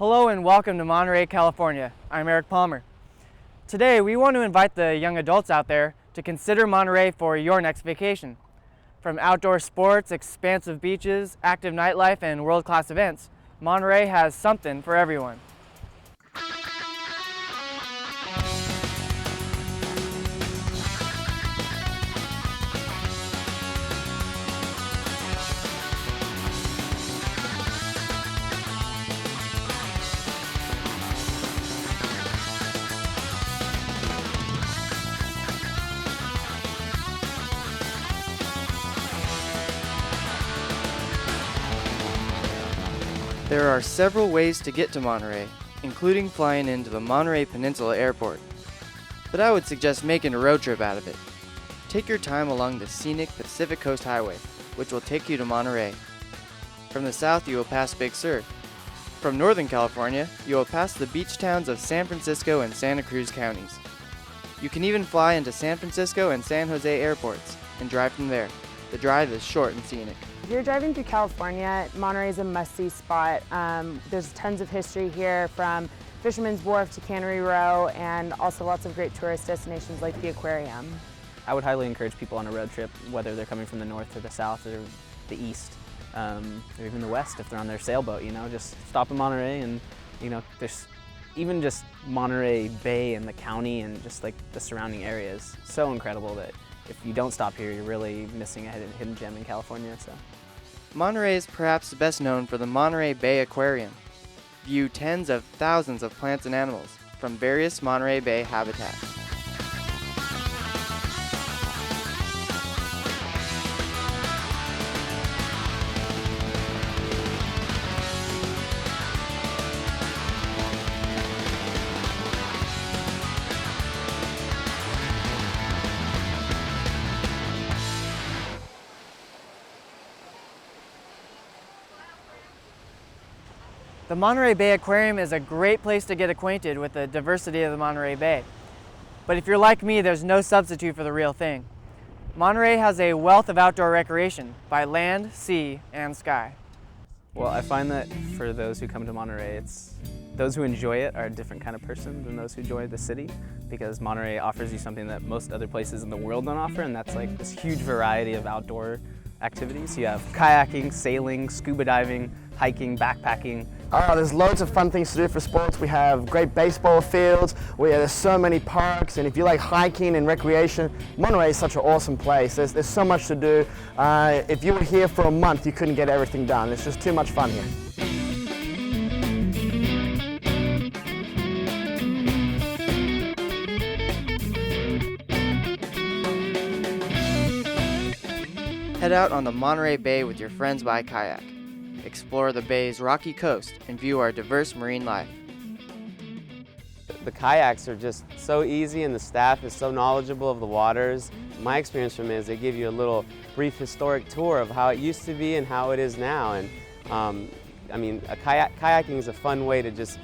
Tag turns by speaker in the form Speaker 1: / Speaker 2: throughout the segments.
Speaker 1: Hello and welcome to Monterey, California. I'm Eric Palmer. Today we want to invite the young adults out there to consider Monterey for your next vacation. From outdoor sports, expansive beaches, active nightlife, and world-class events, Monterey has something for everyone. There are several ways to get to Monterey, including flying into the Monterey Peninsula Airport. But I would suggest making a road trip out of it. Take your time along the scenic Pacific Coast Highway, which will take you to Monterey. From the south, you will pass Big Sur. From Northern California, you will pass the beach towns of San Francisco and Santa Cruz counties. You can even fly into San Francisco and San Jose airports and drive from there. The drive is short and scenic.
Speaker 2: If you're driving through California, Monterey is a must-see spot. There's tons of history here, from Fisherman's Wharf to Cannery Row, and also lots of great tourist destinations like the aquarium.
Speaker 3: I would highly encourage people on a road trip, whether they're coming from the north or the south or the east, or even the west if they're on their sailboat, just stop in Monterey. And there's even just Monterey Bay and the county and just like the surrounding areas, so incredible that if you don't stop here, you're really missing a hidden gem in California. So,
Speaker 1: Monterey is perhaps best known for the Monterey Bay Aquarium. View tens of thousands of plants and animals from various Monterey Bay habitats. The Monterey Bay Aquarium is a great place to get acquainted with the diversity of the Monterey Bay. But if you're like me, there's no substitute for the real thing. Monterey has a wealth of outdoor recreation by land, sea, and sky.
Speaker 3: well, I find that for those who come to Monterey, those who enjoy it are a different kind of person than those who enjoy the city, because Monterey offers you something that most other places in the world don't offer, and that's like this huge variety of outdoor activities. You have kayaking, sailing, scuba diving, hiking, backpacking.
Speaker 4: There's loads of fun things to do for sports. We have great baseball fields. There's so many parks, and if you like hiking and recreation, Monterey is such an awesome place. There's so much to do. If you were here for a month, you couldn't get everything done. It's just too much fun here.
Speaker 1: Head out on the Monterey Bay with your friends by kayak. Explore the bay's rocky coast and view our diverse marine life.
Speaker 5: The kayaks are just so easy, and the staff is so knowledgeable of the waters. My experience from it is they give you a little brief historic tour of how it used to be and how it is now. And I mean, kayaking is a fun way to just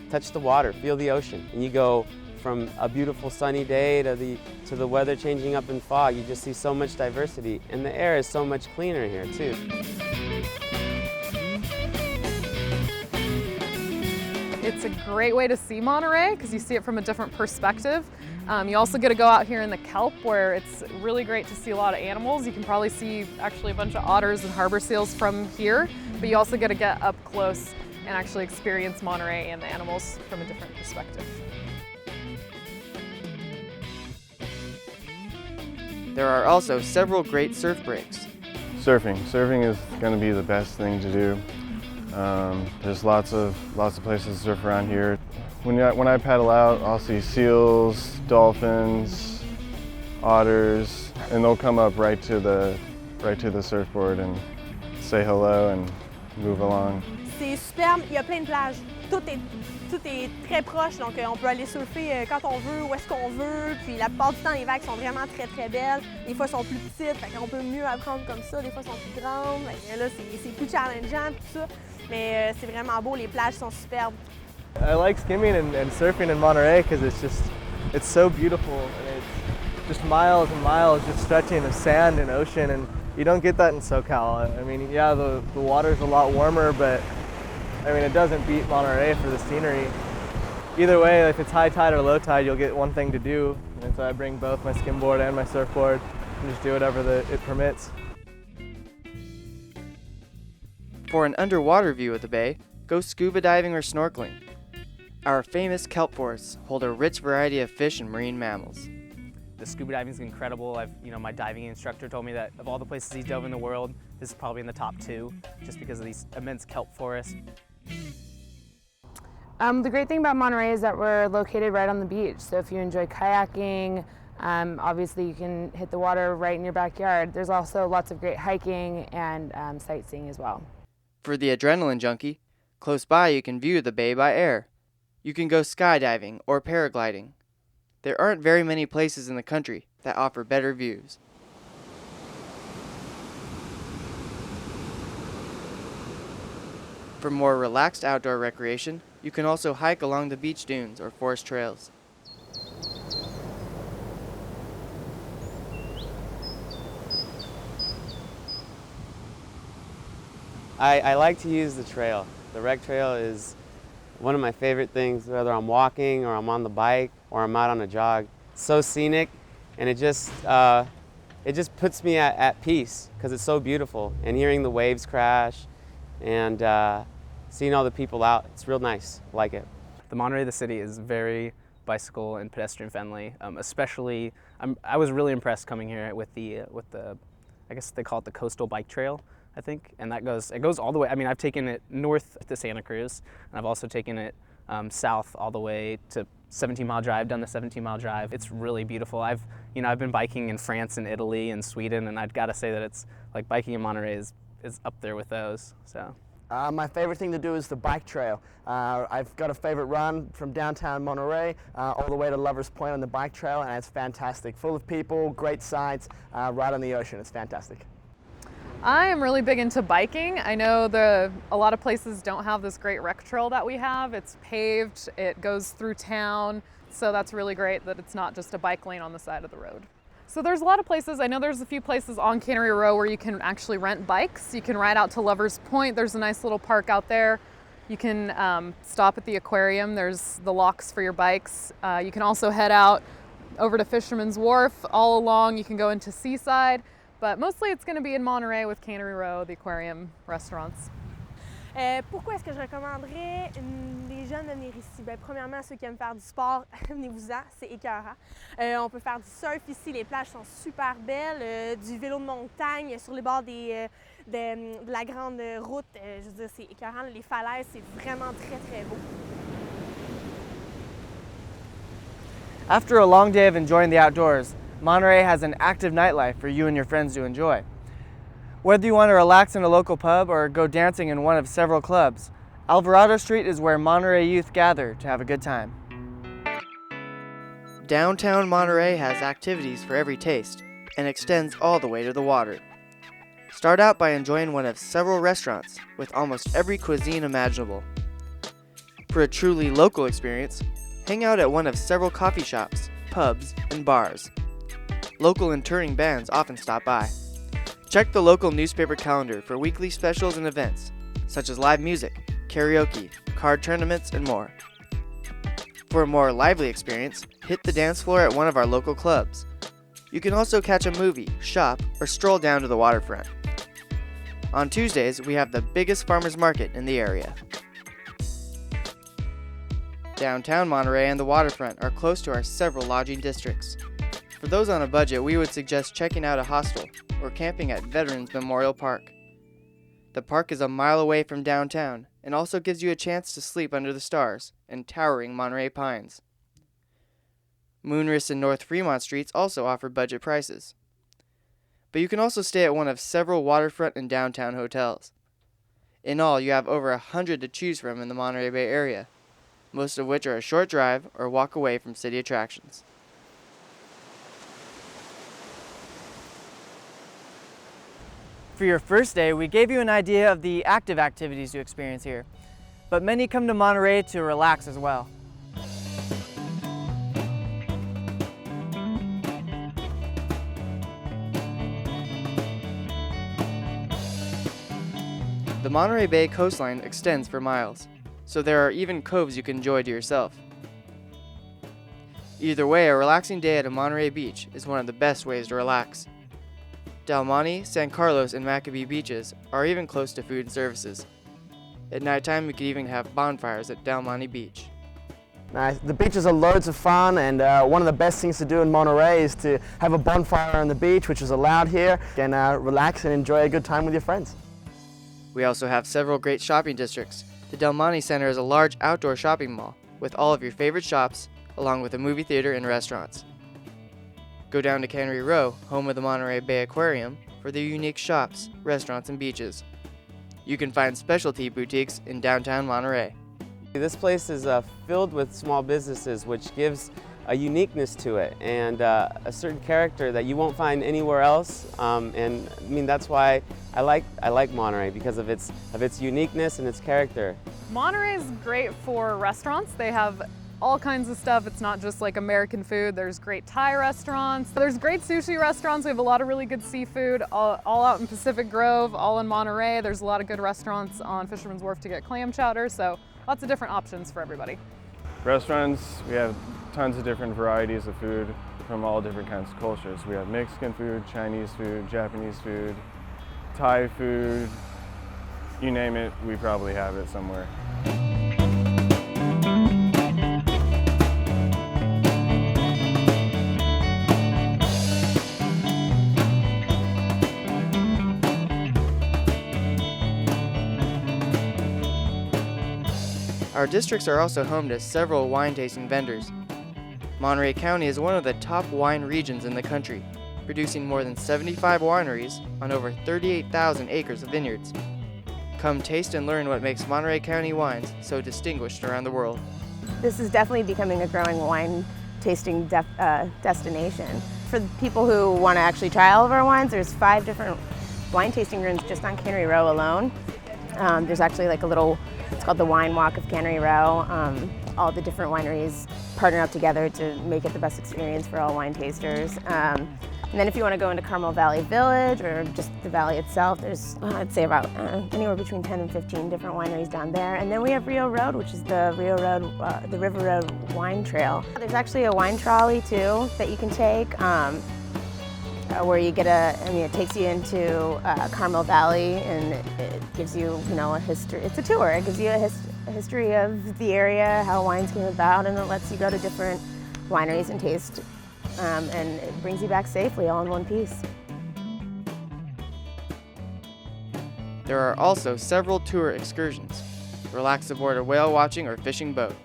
Speaker 5: touch the water, feel the ocean, and you go from a beautiful sunny day to the weather changing up in fog. You just see so much diversity, and the air is so much cleaner here too.
Speaker 6: It's a great way to see Monterey because you see it from a different perspective. You also get to go out here in the kelp, where it's really great to see a lot of animals. You can probably see actually a bunch of otters and harbor seals from here, but you also get to get up close and actually experience Monterey and the animals from a different perspective.
Speaker 1: There are also several great surf breaks.
Speaker 7: Surfing is going to be the best thing to do. There's lots of places to surf around here. When I paddle out, I'll see seals, dolphins, otters, and they'll come up right to the surfboard and say hello and move along.
Speaker 8: C'est superbe, il y a plein de plages. Tout est très proche, donc on peut aller surfer quand on veut, où est-ce qu'on veut. Puis la plupart du temps, les vagues sont vraiment très très belles. Des fois, elles sont plus petites, fait qu'on peut mieux apprendre comme ça. Des fois, elles sont plus grandes. Là, c'est plus challengeant tout ça. Mais c'est vraiment beau, les plages sont superbes.
Speaker 9: I like skimming and surfing in Monterey because it's so beautiful, and it's just miles and miles just stretching of sand and ocean, and you don't get that in SoCal. I mean, yeah, the water's a lot warmer, but I mean, it doesn't beat Monterey for the scenery. Either way, if it's high tide or low tide, you'll get one thing to do. And so I bring both my skimboard and my surfboard and just do whatever it permits.
Speaker 1: For an underwater view of the bay, go scuba diving or snorkeling. Our famous kelp forests hold a rich variety of fish and marine mammals.
Speaker 3: The scuba diving is incredible. My diving instructor told me that of all the places he's dove in the world, this is probably in the top 2, just because of these immense kelp forests.
Speaker 2: The great thing about Monterey is that we're located right on the beach. So if you enjoy kayaking, obviously you can hit the water right in your backyard. There's also lots of great hiking and sightseeing as well.
Speaker 1: For the adrenaline junkie, close by you can view the bay by air. You can go skydiving or paragliding. There aren't very many places in the country that offer better views. For more relaxed outdoor recreation, you can also hike along the beach dunes or forest trails.
Speaker 5: I like to use the trail. The rec trail is one of my favorite things, whether I'm walking or I'm on the bike or I'm out on a jog. It's so scenic, and it just puts me at peace because it's so beautiful. And hearing the waves crash and seeing all the people out, it's real nice. I like it.
Speaker 3: The Monterey, the city, is very bicycle and pedestrian friendly. Especially, I was really impressed coming here with the I guess they call it the coastal bike trail, I think, and it goes all the way. I mean, I've taken it north to Santa Cruz, and I've also taken it south all the way to 17-mile drive, done the 17-mile drive. It's really beautiful. I've been biking in France and Italy and Sweden, and I've got to say that it's like biking in Monterey is up there with those. So.
Speaker 4: My favorite thing to do is the bike trail. I've got a favorite run from downtown Monterey all the way to Lover's Point on the bike trail, and it's fantastic. Full of people, great sights, right on the ocean. It's fantastic.
Speaker 6: I am really big into biking. I know a lot of places don't have this great rec trail that we have. It's paved, it goes through town, so that's really great that it's not just a bike lane on the side of the road. So there's a lot of places, I know there's a few places on Cannery Row where you can actually rent bikes. You can ride out to Lover's Point, there's a nice little park out there. You can stop at the aquarium, there's the locks for your bikes. You can also head out over to Fisherman's Wharf all along. You can go into Seaside. But mostly it's going to be in Monterey with Cannery Row, the aquarium, restaurants.
Speaker 8: Pourquoi est-ce que je recommanderais les jeunes de venir ici? Bien, premièrement, ceux qui aiment faire du sport, venez-vous-en, c'est écœurant. On peut faire du surf ici, les plages sont super belles, du vélo de montagne sur les bords de la grande route, je veux dire, c'est écœurant. Les falaises, c'est vraiment très, très beau.
Speaker 1: After a long day of enjoying the outdoors, Monterey has an active nightlife for you and your friends to enjoy. Whether you want to relax in a local pub or go dancing in one of several clubs, Alvarado Street is where Monterey youth gather to have a good time. Downtown Monterey has activities for every taste and extends all the way to the water. Start out by enjoying one of several restaurants with almost every cuisine imaginable. For a truly local experience, hang out at one of several coffee shops, pubs, and bars. Local and touring bands often stop by. Check the local newspaper calendar for weekly specials and events, such as live music, karaoke, card tournaments, and more. For a more lively experience, hit the dance floor at one of our local clubs. You can also catch a movie, shop, or stroll down to the waterfront. On Tuesdays, we have the biggest farmers market in the area. Downtown Monterey and the waterfront are close to our several lodging districts. For those on a budget, we would suggest checking out a hostel or camping at Veterans Memorial Park. The park is a mile away from downtown and also gives you a chance to sleep under the stars and towering Monterey pines. Moonris and North Fremont Streets also offer budget prices. But you can also stay at one of several waterfront and downtown hotels. In all, you have over 100 to choose from in the Monterey Bay area, most of which are a short drive or walk away from city attractions. For your first day, we gave you an idea of the active activities you experience here, but many come to Monterey to relax as well. The Monterey Bay coastline extends for miles, so there are even coves you can enjoy to yourself. Either way, a relaxing day at a Monterey beach is one of the best ways to relax. Del Monte, San Carlos, and Maccabee beaches are even close to food and services. At nighttime, we could even have bonfires at Del Monte Beach.
Speaker 4: Nice. The beaches are loads of fun, and one of the best things to do in Monterey is to have a bonfire on the beach, which is allowed here, and relax and enjoy a good time with your friends.
Speaker 1: We also have several great shopping districts. The Del Monte Center is a large outdoor shopping mall with all of your favorite shops, along with a movie theater and restaurants. Go down to Cannery Row, home of the Monterey Bay Aquarium, for their unique shops, restaurants, and beaches. You can find specialty boutiques in downtown Monterey.
Speaker 5: This place is filled with small businesses, which gives a uniqueness to it and a certain character that you won't find anywhere else. And I mean, that's why I like Monterey, because of its uniqueness and its character.
Speaker 6: Monterey is great for restaurants. They have all kinds of stuff. It's not just like American food. There's great Thai restaurants. There's great sushi restaurants. We have a lot of really good seafood, all out in Pacific Grove, all in Monterey. There's a lot of good restaurants on Fisherman's Wharf to get clam chowder, so lots of different options for everybody.
Speaker 7: Restaurants, we have tons of different varieties of food from all different kinds of cultures. We have Mexican food, Chinese food, Japanese food, Thai food, you name it, we probably have it somewhere.
Speaker 1: Our districts are also home to several wine tasting vendors. Monterey County is one of the top wine regions in the country, producing more than 75 wineries on over 38,000 acres of vineyards. Come taste and learn what makes Monterey County wines so distinguished around the world.
Speaker 10: This is definitely becoming a growing wine tasting destination. For the people who want to actually try all of our wines, there's 5 different wine tasting rooms just on Cannery Row alone. There's actually like a little, it's called the Wine Walk of Cannery Row. All the different wineries partner up together to make it the best experience for all wine tasters. And then if you want to go into Carmel Valley Village or just the valley itself, there's, I'd say about anywhere between 10 and 15 different wineries down there. And then we have Rio Road, which is the River Road Wine Trail. There's actually a wine trolley too that you can take, where you get it takes you into Carmel Valley, and it gives you, a history. It's a tour. It gives you a history of the area, how wines came about, and it lets you go to different wineries and taste. And it brings you back safely all in one piece.
Speaker 1: There are also several tour excursions. Relax aboard a whale watching or fishing boat.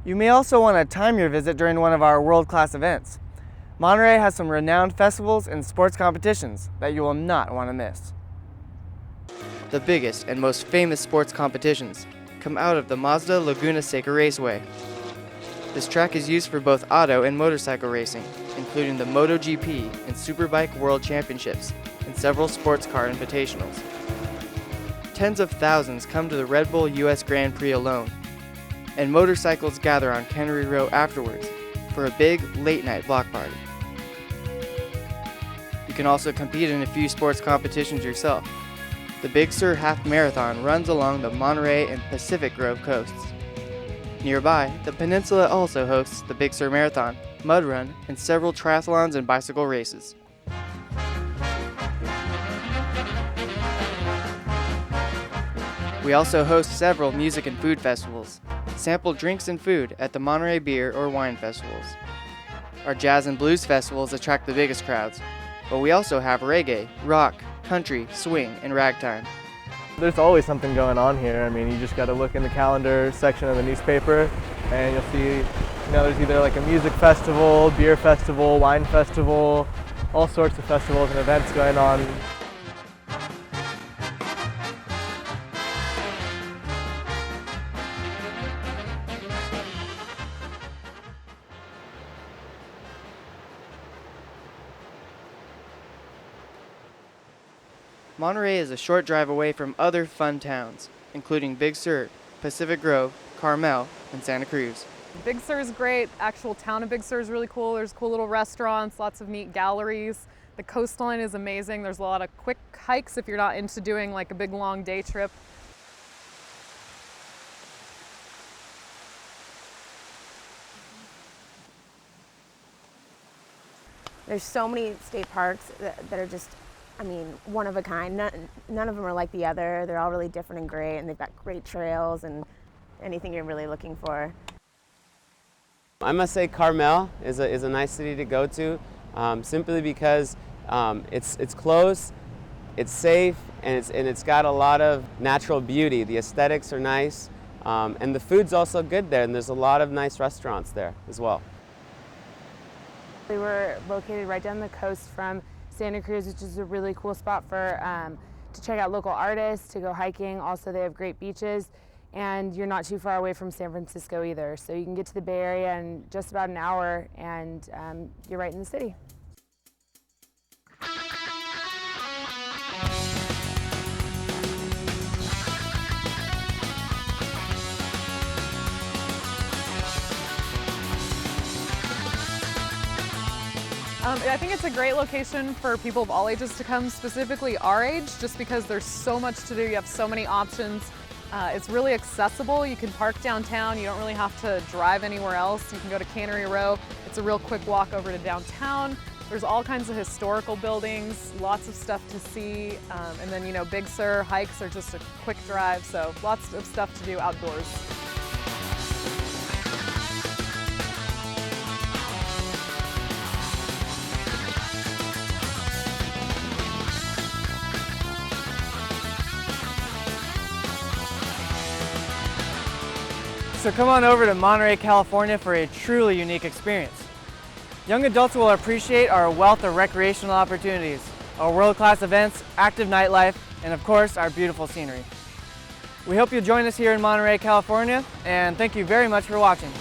Speaker 1: You may also want to time your visit during one of our world-class events. Monterey has some renowned festivals and sports competitions that you will not want to miss. The biggest and most famous sports competitions come out of the Mazda Laguna Seca Raceway. This track is used for both auto and motorcycle racing, including the MotoGP and Superbike World Championships and several sports car invitationals. Tens of thousands come to the Red Bull US Grand Prix alone, and motorcycles gather on Cannery Row afterwards for a big late-night block party. You can also compete in a few sports competitions yourself. The Big Sur Half Marathon runs along the Monterey and Pacific Grove coasts. Nearby, the peninsula also hosts the Big Sur Marathon, Mud Run, and several triathlons and bicycle races. We also host several music and food festivals. Sample drinks and food at the Monterey Beer or Wine Festivals. Our jazz and blues festivals attract the biggest crowds, but we also have reggae, rock, country, swing, and ragtime.
Speaker 9: There's always something going on here. I mean, you just got to look in the calendar section of the newspaper and you'll see, there's either like a music festival, beer festival, wine festival, all sorts of festivals and events going on.
Speaker 1: Monterey is a short drive away from other fun towns, including Big Sur, Pacific Grove, Carmel, and Santa Cruz.
Speaker 6: Big Sur is great. Actual town of Big Sur is really cool. There's cool little restaurants, lots of neat galleries. The coastline is amazing. There's a lot of quick hikes if you're not into doing like a big long day trip.
Speaker 10: There's so many state parks that are just, I mean, one of a kind. None of them are like the other. They're all really different and great, and they've got great trails and anything you're really looking for.
Speaker 5: I must say Carmel is a nice city to go to, simply because it's close, it's safe, and it's got a lot of natural beauty. The aesthetics are nice, and the food's also good there, and there's a lot of nice restaurants there as well.
Speaker 2: We were located right down the coast from Santa Cruz, which is a really cool spot for to check out local artists, to go hiking. Also, they have great beaches, and you're not too far away from San Francisco either. So you can get to the Bay Area in just about an hour, and you're right in the city.
Speaker 6: I think it's a great location for people of all ages to come, specifically our age, just because there's so much to do. You have so many options. It's really accessible. You can park downtown. You don't really have to drive anywhere else. You can go to Cannery Row. It's a real quick walk over to downtown. There's all kinds of historical buildings, lots of stuff to see. And then, you know, Big Sur hikes are just a quick drive, so lots of stuff to do outdoors.
Speaker 1: So come on over to Monterey, California for a truly unique experience. Young adults will appreciate our wealth of recreational opportunities, our world-class events, active nightlife, and of course, our beautiful scenery. We hope you'll join us here in Monterey, California, and thank you very much for watching.